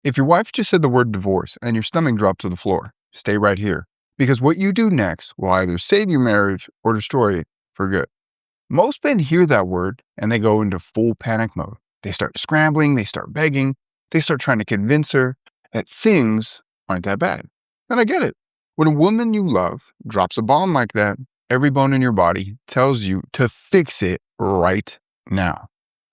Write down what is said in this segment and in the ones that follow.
If your wife just said the word divorce and your stomach dropped to the floor, stay right here. Because what you do next will either save your marriage or destroy it for good. Most men hear that word and they go into full panic mode. They start scrambling, they start begging, they start trying to convince her that things aren't that bad. And I get it. When a woman you love drops a bomb like that, every bone in your body tells you to fix it right now.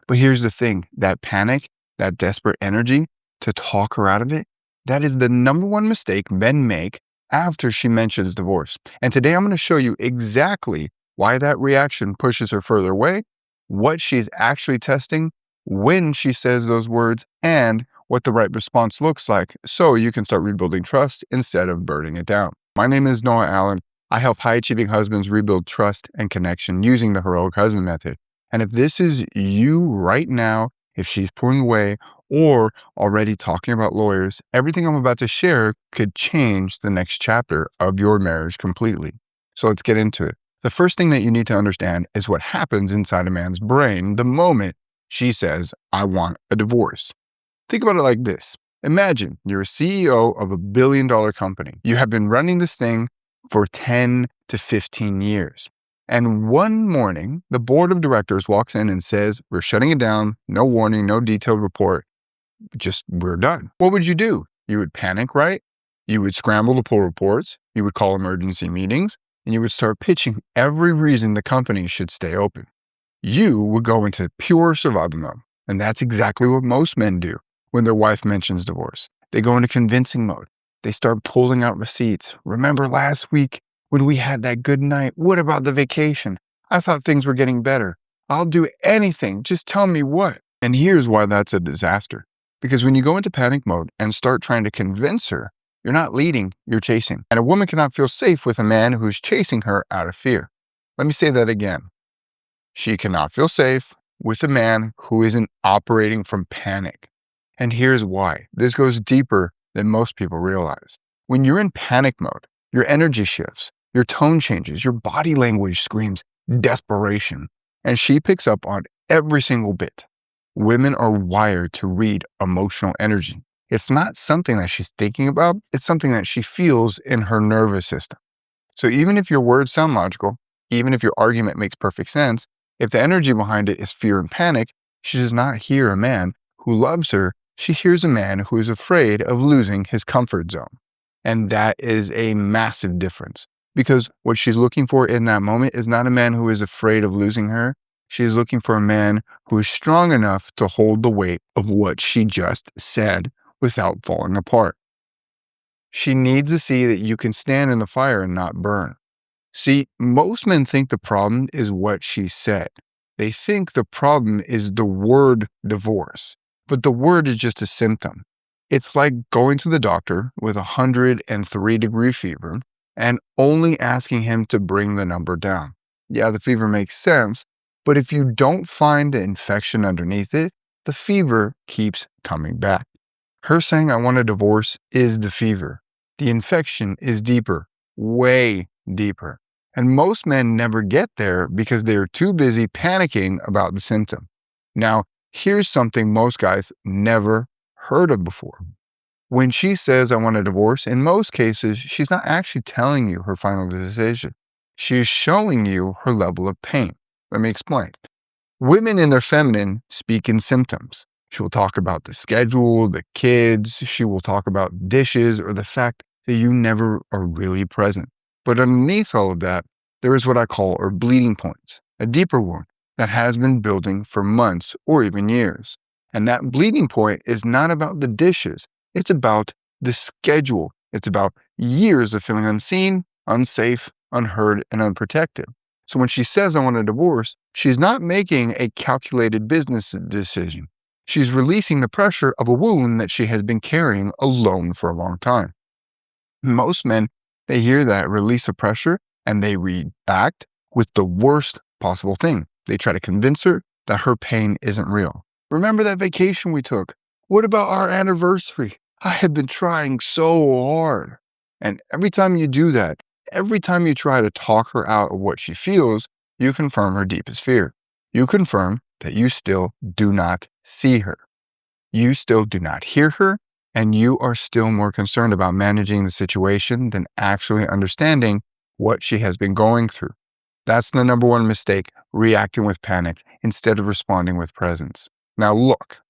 But here's the thing, that panic, that desperate energy to talk her out of it, that is the number one mistake men make after she mentions divorce. And today I'm going to show you exactly why that reaction pushes her further away, what she's actually testing when she says those words, and what the right response looks like so you can start rebuilding trust instead of burning it down. My name is Noah Allen. I help high-achieving husbands rebuild trust and connection using the heroic husband method. And if this is you right now, if she's pulling away or already talking about lawyers, everything I'm about to share could change the next chapter of your marriage completely. So let's get into it. The first thing that you need to understand is what happens inside a man's brain the moment she says, I want a divorce. Think about it like this. Imagine you're a CEO of $1 billion company. You have been running this thing for 10 to 15 years. And one morning, the board of directors walks in and says, we're shutting it down, no warning, no detailed report, just we're done. What would you do? You would panic, right? You would scramble to pull reports, you would call emergency meetings, and you would start pitching every reason the company should stay open. You would go into pure survival mode. And that's exactly what most men do when their wife mentions divorce. They go into convincing mode. They start pulling out receipts. Remember last week when we had that good night? What about the vacation? I thought things were getting better. I'll do anything. Just tell me what. And here's why that's a disaster. Because when you go into panic mode and start trying to convince her, you're not leading, you're chasing. And a woman cannot feel safe with a man who's chasing her out of fear. Let me say that again. She cannot feel safe with a man who isn't operating from panic. And here's why. This goes deeper than most people realize. When you're in panic mode, your energy shifts, your tone changes, your body language screams desperation, and she picks up on every single bit. Women are wired to read emotional energy. It's not something that she's thinking about, it's something that she feels in her nervous system. So even if your words sound logical, even if your argument makes perfect sense, if the energy behind it is fear and panic, she does not hear a man who loves her. She hears a man who is afraid of losing his comfort zone. And that is a massive difference because what she's looking for in that moment is not a man who is afraid of losing her. She is looking for a man who is strong enough to hold the weight of what she just said without falling apart. She needs to see that you can stand in the fire and not burn. See, most men think the problem is what she said. They think the problem is the word divorce, but the word is just a symptom. It's like going to the doctor with 103-degree fever and only asking him to bring the number down. Yeah, the fever makes sense, but if you don't find the infection underneath it, the fever keeps coming back. Her saying, I want a divorce is the fever. The infection is deeper, way deeper. And most men never get there because they're too busy panicking about the symptom. Now, here's something most guys never heard of before. When she says, I want a divorce, in most cases, she's not actually telling you her final decision. She is showing you her level of pain. Let me explain. Women in their feminine speak in symptoms. She will talk about the schedule, the kids. She will talk about dishes or the fact that you never are really present. But underneath all of that, there is what I call her bleeding points, a deeper wound that has been building for months or even years. And that bleeding point is not about the dishes. It's about the schedule. It's about years of feeling unseen, unsafe, unheard, and unprotected. So when she says, I want a divorce, she's not making a calculated business decision. She's releasing the pressure of a wound that she has been carrying alone for a long time. Most men, they hear that release of pressure and they react with the worst possible thing. They try to convince her that her pain isn't real. Remember that vacation we took? What about our anniversary? I had been trying so hard. And every time you do that, every time you try to talk her out of what she feels, you confirm her deepest fear. You confirm that you still do not see her. You still do not hear her, and you are still more concerned about managing the situation than actually understanding what she has been going through. That's the number one mistake, reacting with panic instead of responding with presence. Now, look,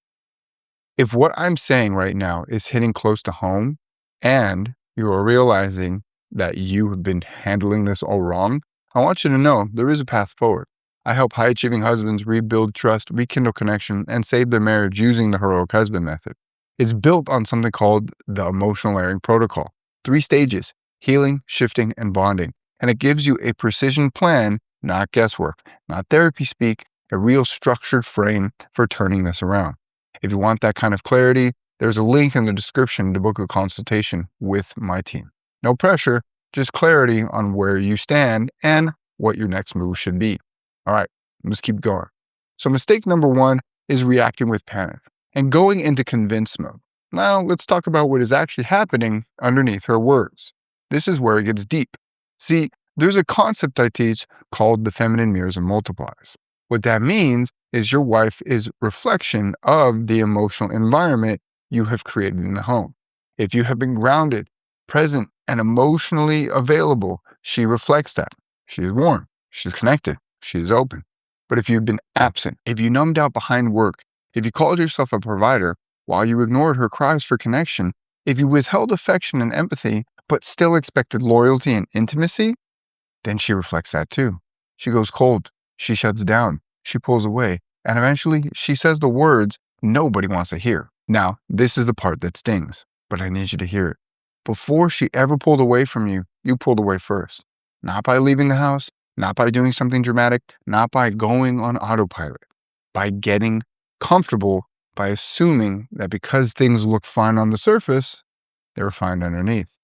if what I'm saying right now is hitting close to home and you are realizing that you have been handling this all wrong, I want you to know there is a path forward. I help high achieving husbands rebuild trust, rekindle connection, and save their marriage using the heroic husband method. It's built on something called the emotional layering protocol. 3 stages: healing, shifting, and bonding. And it gives you a precision plan, not guesswork, not therapy speak, a real structured frame for turning this around. If you want that kind of clarity, there's a link in the description to book a consultation with my team. No pressure, just clarity on where you stand and what your next move should be. All right, let's keep going. So mistake number 1 is reacting with panic and going into convince mode. Now let's talk about what is actually happening underneath her words. This is where it gets deep. See, there's a concept I teach called the feminine mirrors and multiplies. What that means is your wife is reflection of the emotional environment you have created in the home. If you have been grounded, present, and emotionally available, she reflects that. She is warm, she's connected, she is open. But if you've been absent, if you numbed out behind work, if you called yourself a provider while you ignored her cries for connection, if you withheld affection and empathy, but still expected loyalty and intimacy, then she reflects that too. She goes cold, she shuts down, she pulls away, and eventually she says the words nobody wants to hear. Now, this is the part that stings, but I need you to hear it. Before she ever pulled away from you, you pulled away first. Not by leaving the house, not by doing something dramatic, not by going on autopilot, by getting comfortable, by assuming that because things look fine on the surface, they're fine underneath.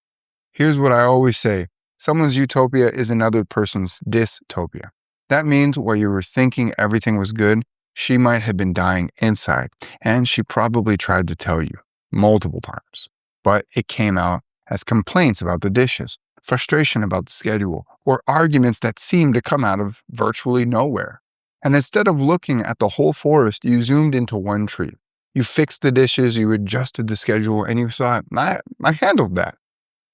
Here's what I always say. Someone's utopia is another person's dystopia. That means while you were thinking everything was good, she might have been dying inside, and she probably tried to tell you multiple times. But it came out as complaints about the dishes, frustration about the schedule, or arguments that seemed to come out of virtually nowhere. And instead of looking at the whole forest, you zoomed into one tree. You fixed the dishes, you adjusted the schedule, and you thought, I handled that.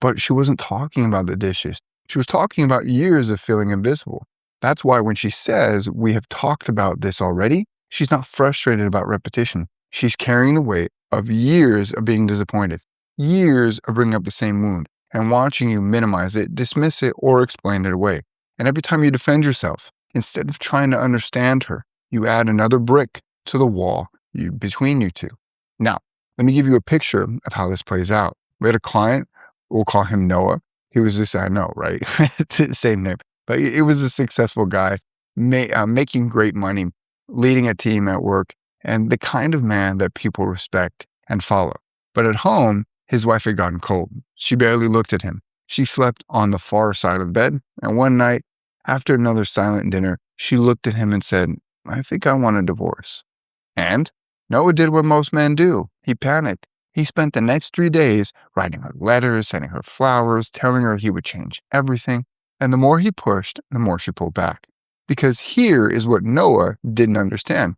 But she wasn't talking about the dishes. She was talking about years of feeling invisible. That's why when she says, we have talked about this already, she's not frustrated about repetition. She's carrying the weight of years of being disappointed, years of bringing up the same wound, and watching you minimize it, dismiss it, or explain it away. And every time you defend yourself, instead of trying to understand her, you add another brick to the wall between you two. Now, let me give you a picture of how this plays out. We had a client, we'll call him Noah. He was this, I know, right? Same name. But it was a successful guy, making great money, leading a team at work, and the kind of man that people respect and follow. But at home, his wife had gotten cold. She barely looked at him. She slept on the far side of the bed, and one night, after another silent dinner, she looked at him and said, I think I want a divorce. And Noah did what most men do. He panicked. He spent the next 3 days writing her letters, sending her flowers, telling her he would change everything. And the more he pushed, the more she pulled back. Because here is what Noah didn't understand.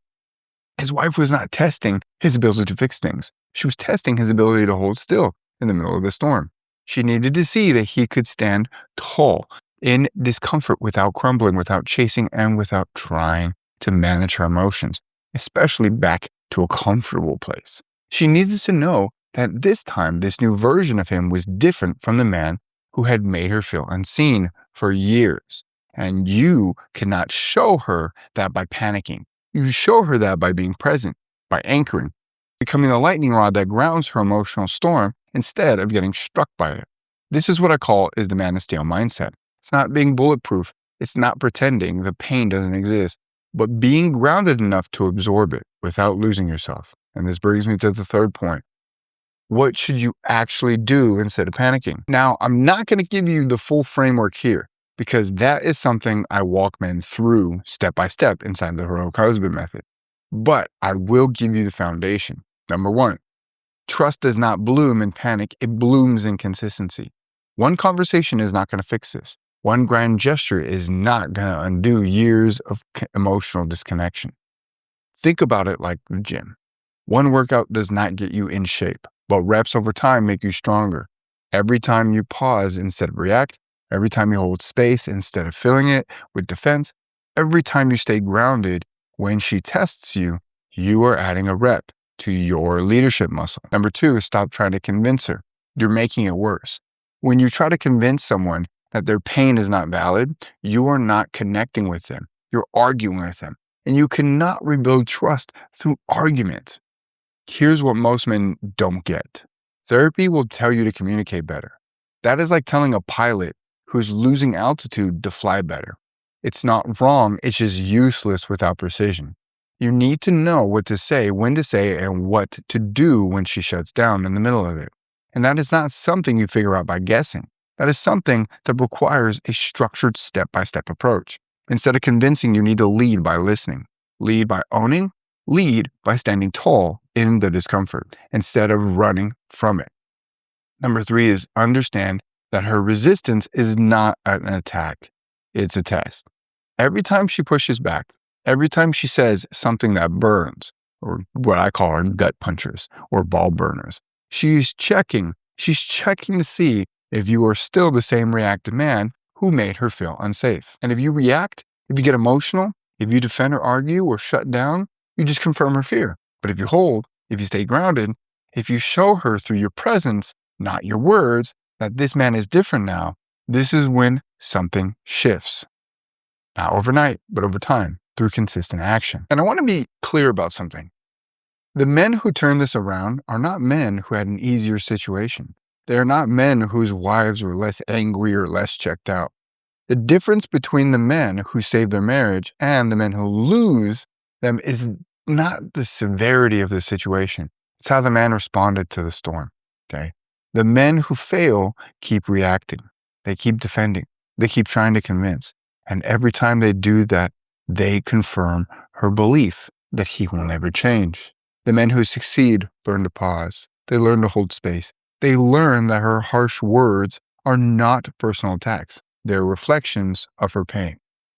His wife was not testing his ability to fix things. She was testing his ability to hold still in the middle of the storm. She needed to see that he could stand tall in discomfort without crumbling, without chasing, and without trying to manage her emotions, especially back to a comfortable place. She needed to know that this time, this new version of him was different from the man who had made her feel unseen for years. And you cannot show her that by panicking. You show her that by being present, by anchoring, becoming the lightning rod that grounds her emotional storm instead of getting struck by it. This is what I call is the man of steel mindset. It's not being bulletproof. It's not pretending the pain doesn't exist, but being grounded enough to absorb it without losing yourself. And this brings me to the third point. What should you actually do instead of panicking? Now, I'm not going to give you the full framework here because that is something I walk men through step by step inside the heroic husband method. But I will give you the foundation. Number 1, trust does not bloom in panic. It blooms in consistency. One conversation is not going to fix this. One grand gesture is not going to undo years of emotional disconnection. Think about it like the gym. One workout does not get you in shape. but reps over time make you stronger. Every time you pause instead of react, every time you hold space instead of filling it with defense, every time you stay grounded when she tests you, you are adding a rep to your leadership muscle. Number 2 is stop trying to convince her. You're making it worse. When you try to convince someone that their pain is not valid, you are not connecting with them. You're arguing with them. And you cannot rebuild trust through arguments. Here's what most men don't get. Therapy will tell you to communicate better. That is like telling a pilot who's losing altitude to fly better. It's not wrong, it's just useless without precision. You need to know what to say, when to say, and what to do when she shuts down in the middle of it. And that is not something you figure out by guessing. That is something that requires a structured step-by-step approach. Instead of convincing, you need to lead by listening, lead by owning, lead by standing tall in the discomfort instead of running from it. Number 3 is understand that her resistance is not an attack. It's a test. Every time she pushes back, every time she says something that burns, or what I call her gut punchers or ball burners, she's checking to see if you are still the same reactive man who made her feel unsafe. And if you react, if you get emotional, if you defend or argue or shut down, you just confirm her fear. But if you hold, if you stay grounded, if you show her through your presence, not your words, that this man is different now, this is when something shifts. Not overnight, but over time, through consistent action. And I want to be clear about something. The men who turn this around are not men who had an easier situation. They are not men whose wives were less angry or less checked out. The difference between the men who save their marriage and the men who lose them is not the severity of the situation. It's how the man responded to the storm, okay? The men who fail keep reacting. They keep defending. They keep trying to convince. And every time they do that, they confirm her belief that he will never change. The men who succeed learn to pause. They learn to hold space. They learn that her harsh words are not personal attacks. They're reflections of her pain.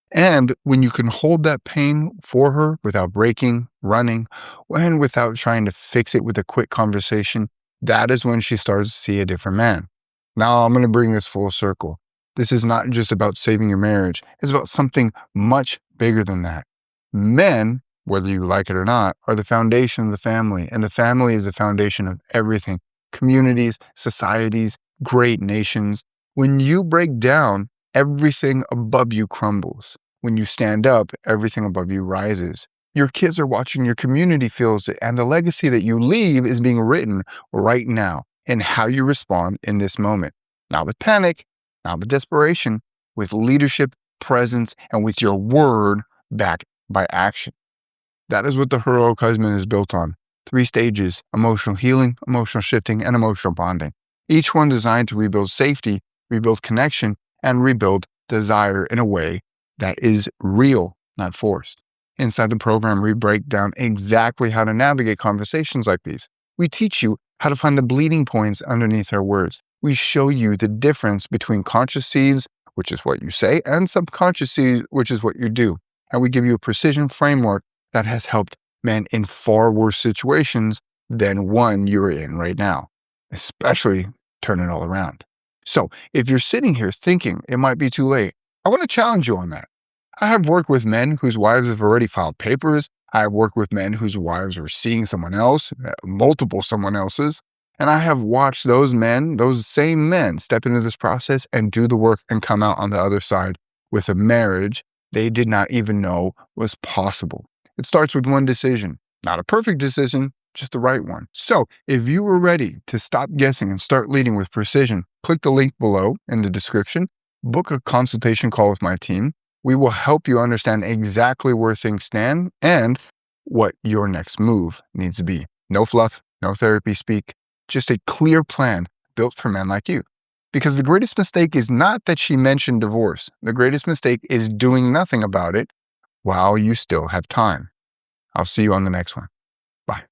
And when you can hold that pain for her without breaking, running, and without trying to fix it with a quick conversation, that is when she starts to see a different man. Now I'm going to bring this full circle. This is not just about saving your marriage. It's about something much bigger than that. Men, whether you like it or not, are the foundation of the family, and the family is the foundation of everything. Communities, societies, great nations. When you break down, everything above you crumbles. When you stand up, everything above you rises. Your kids are watching, your community feels it, and the legacy that you leave is being written right now in how you respond in this moment. Not with panic, not with desperation, with leadership, presence, and with your word backed by action. That is what the heroic husband is built on. 3 stages: emotional healing, emotional shifting, and emotional bonding. Each one designed to rebuild safety, rebuild connection, and rebuild desire in a way that is real, not forced. Inside the program, we break down exactly how to navigate conversations like these. We teach you how to find the bleeding points underneath our words. We show you the difference between conscious seeds, which is what you say, and subconscious seeds, which is what you do. And we give you a precision framework that has helped men in far worse situations than one you're in right now, especially turn it all around. So if you're sitting here thinking it might be too late, I want to challenge you on that. I have worked with men whose wives have already filed papers. I have worked with men whose wives are seeing someone else, multiple someone else's. And I have watched those men, those same men, step into this process and do the work and come out on the other side with a marriage they did not even know was possible. It starts with one decision, not a perfect decision, just the right one. So if you are ready to stop guessing and start leading with precision, click the link below in the description, book a consultation call with my team. We will help you understand exactly where things stand and what your next move needs to be. No fluff, no therapy speak, just a clear plan built for men like you. Because the greatest mistake is not that she mentioned divorce. The greatest mistake is doing nothing about it while you still have time. I'll see you on the next one. Bye.